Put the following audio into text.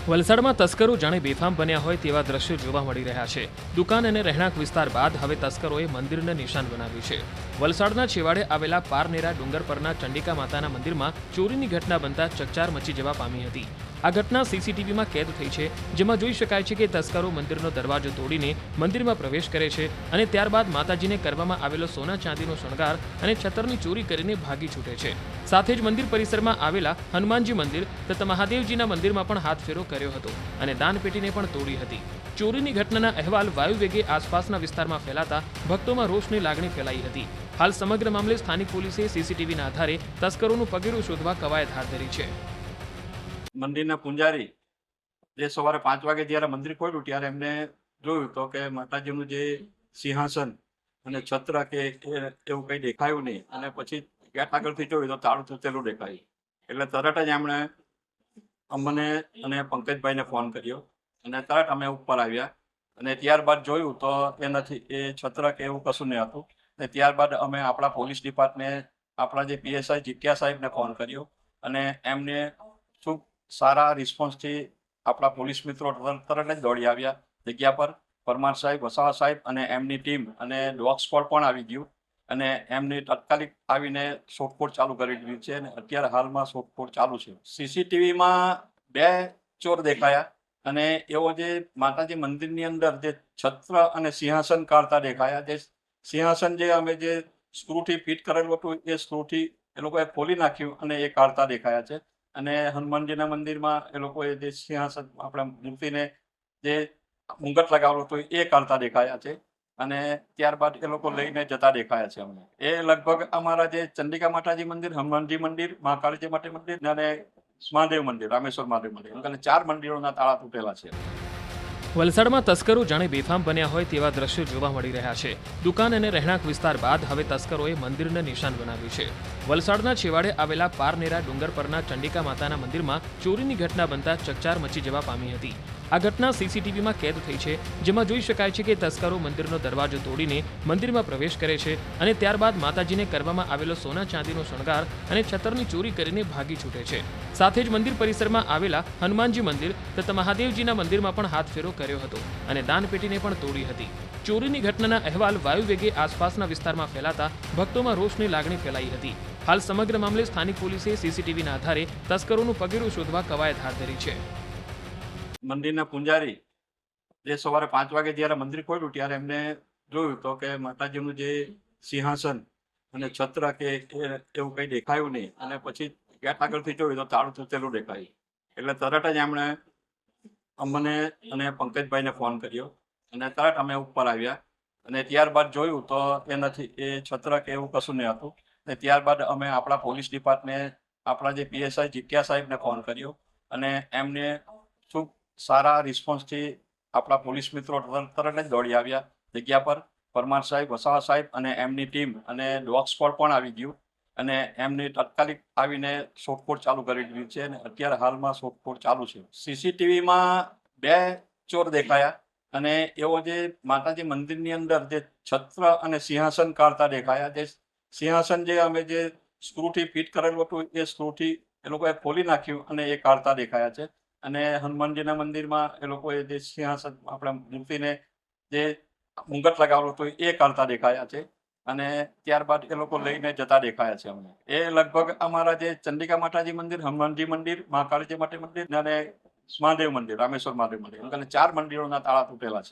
વલસાડમાં તસ્કરો જાણે બેફામ બન્યા હોય તેવા દ્રશ્યો જોવા મળી રહ્યા છે. દુકાન અને રહેણાંક વિસ્તાર બાદ હવે તસ્કરોએ મંદિરને નિશાન બનાવ્યું છે. વલસાડના છેવાડે આવેલા પારનેરા ડુંગર પરના ચંડિકા માતાના મંદિરમાં ચોરીની ઘટના બનતા ચકચાર મચી જવા પામી હતી. આ ઘટના સીસીટીવીમાં કેદ થઈ છે, જેમાં જોઈ શકાય છે કે તસ્કરો મંદિરનો દરવાજો તોડીને મંદિરમાં પ્રવેશ કરે છે અને ત્યારબાદ માતાજીને કરવામાં આવેલો સોના ચાંદીનો શણગાર અને છતરની ચોરી કરીને ભાગી છૂટે છે. સાથે જ મંદિર પરિસરમાં આવેલા હનુમાનજી મંદિર તથા મહાદેવજીના મંદિરમાં પણ હાથફેરો કર્યો હતો અને દાનપેટીને પણ તોડી હતી. ચોરીની ઘટનાના અહેવાલ વાયુવેગે આસપાસના વિસ્તારમાં ફેલાતા ભક્તોમાં રોષની લાગણી ફેલાઈ હતી. હાલ સમગ્ર મામલે સ્થાનિક પોલીસે સીસીટીવીના આધારે તસ્કરોનું પગેરું શોધવા કવાયત હાથ ધરી છે. મંદિરના પૂંજારી જે સવારે 5 વાગે જ્યારે મંદિર ખોલ્યું ત્યારે એમને જોયું તો કે માતાજીનું જે સિંહાસન અને છત્ર કે એવું કંઈ દેખાયું નહીં, અને પછી ગેટ આગળથી જોયું તો તાળું તૂટેલું દેખાયું. એટલે તરત જ એમણે અમને અને પંકજભાઈને ફોન કર્યો અને તરત અમે ઉપર આવ્યા અને ત્યારબાદ જોયું તો એ નથી, એ છત્ર કે એવું કશું નહીં હતું. અને ત્યારબાદ અમે આપણા પોલીસ ડિપાર્ટમેન્ટ, આપણા જે પીએસઆઈ જીત્યા સાહેબને ફોન કર્યો અને એમને શું સારા રિસ્પોન્સથી આપણા પોલીસ મિત્રો તરત જ દોડી આવ્યા જગ્યા પર. પરમાર સાહેબ, વસાવા સાહેબ અને એમની ટીમ અને ડોગ સ્ક્વોડ પણ આવી ગયું અને એમની તાત્કાલિક આવીને શોધખોળ ચાલુ કરી દીધી છે અને અત્યારે હાલમાં શોધખોળ ચાલુ છે. સીસીટીવીમાં 2 ચોર દેખાયા અને એવો જે માતાજી મંદિરની અંદર જે છત્ર અને સિંહાસન કાઢતા દેખાયા. જે સિંહાસન જે અમે જે સ્ક્રૂથી ફિટ કરેલું હતું એ સ્ક્રૂથી એ લોકોએ ખોલી નાખ્યું અને એ કાઢતા દેખાયા છે. અને હનુમાનજીના મંદિરમાં એ લોકોએ જે સિંહાસન આપણા મૂર્તિને જે મુંગટ લગાવેલું હતું એ કાઢતા દેખાયા છે અને ત્યારબાદ એ લોકો લઈને જતા દેખાયા છે અમને. એ લગભગ અમારા જે ચંડિકા માતાજી મંદિર, હનુમાનજી મંદિર, મહાકાળીજી માટે મંદિર અને મહાદેવ મંદિર, રામેશ્વર મહાદેવ મંદિર, અને 4 મંદિરોના તાળા તૂટેલા છે. વલસાડમાં તસ્કરો જાણે બેફામ બન્યા હોય તેવા દ્રશ્યો જોવા મળી રહ્યા છે. દુકાન અને રહેણાંક વિસ્તાર બાદ હવે તસ્કરોએ મંદિરને નિશાન બનાવ્યું છે. વલસાડના છેવાડે આવેલા પારનેરા ડુંગર પરના ચંડિકા માતાના મંદિરમાં ચોરીની ઘટના બનતા ચકચાર મચી જવા પામી હતી. આ ઘટના સીસીટીવીમાં કેદ થઈ છે, જેમાં જોઈ શકાય છે કે તસ્કરો મંદિરનો દરવાજો તોડીને મંદિરમાં પ્રવેશ કરે છે અને ત્યારબાદ માતાજીને કરવામાં આવેલો સોના ચાંદીનો શણગાર અને છતરની ચોરી કરીને ભાગી છૂટે છે. સાથે જ મંદિર પરિસરમાં આવેલા હનુમાનજી મંદિર તથા મહાદેવજીના મંદિરમાં પણ હાથફેરો કર્યો હતો અને દાનપેટીને પણ તોડી હતી. ચોરીની ઘટનાના અહેવાલ વાયુવેગે આસપાસના વિસ્તારમાં ફેલાતા ભક્તોમાં રોષની લાગણી ફેલાઈ હતી. હાલ સમગ્ર મામલે સ્થાનિક પોલીસે સીસીટીવીના આધારે તસ્કરોનું પગેરું શોધવા કવાયત હાથ ધરી છે. મંદિરના પૂંજારી જે સવારે 5 વાગે જ્યારે મંદિર ખોલ્યું ત્યારે એમને જોયું તો કે માતાજીનું જે સિંહાસન અને છત્ર કે એવું કંઈ દેખાયું નહીં, અને પછી ગેટ આગળથી જોયું તો તાળું તૂટેલું દેખાયું. એટલે તરત જ એમણે અમને અને પંકજભાઈને ફોન કર્યો અને તરત અમે ઉપર આવ્યા અને ત્યારબાદ જોયું તો એ નથી, એ છત્ર કે એવું કશું નહીં હતું. અને ત્યારબાદ અમે આપણા પોલીસ ડિપાર્ટમેન્ટ, આપણા જે પીએસઆઈ જીત્યા સાહેબને ફોન કર્યો અને એમને શું સારા રિસ્પોન્સથી આપણા પોલીસ મિત્રો તરત જ દોડી આવ્યા જગ્યા પર. પરમાર સાહેબ, વસાવા સાહેબ અને એમની ટીમ અને ડોગ સ્ક્વોડ પણ આવી ગયું અને એમની તાત્કાલિક આવીને શોધખોળ ચાલુ કરી દીધી છે અને અત્યારે હાલમાં શોધખોળ ચાલુ છે. સીસીટીવીમાં 2 ચોર દેખાયા અને એવો જે માતાજી મંદિરની અંદર જે છત્ર અને સિંહાસન કાઢતા દેખાયા. જે સિંહાસન જે અમે જે સ્ક્રૂથી ફિટ કરેલું હતું એ સ્ક્રૂથી એ લોકોએ ખોલી નાખ્યું અને એ કાઢતા દેખાયા છે. અને હનુમાનજીના મંદિરમાં એ લોકોએ જે સિંહાસન આપણા મૂર્તિને જે મુંગટ લગાવેલું હતું એ કાઢતા દેખાયા છે અને ત્યારબાદ એ લોકો લઈને જતા દેખાયા છે અમને. એ લગભગ અમારા જે ચંડિકા માતાજી મંદિર, હનુમાનજી મંદિર, મહાકાળીજી માટે મંદિર અને મહાદેવ મંદિર, રામેશ્વર મહાદેવ મંદિર, અને 4 મંદિરોના તાળા તૂટેલા છે.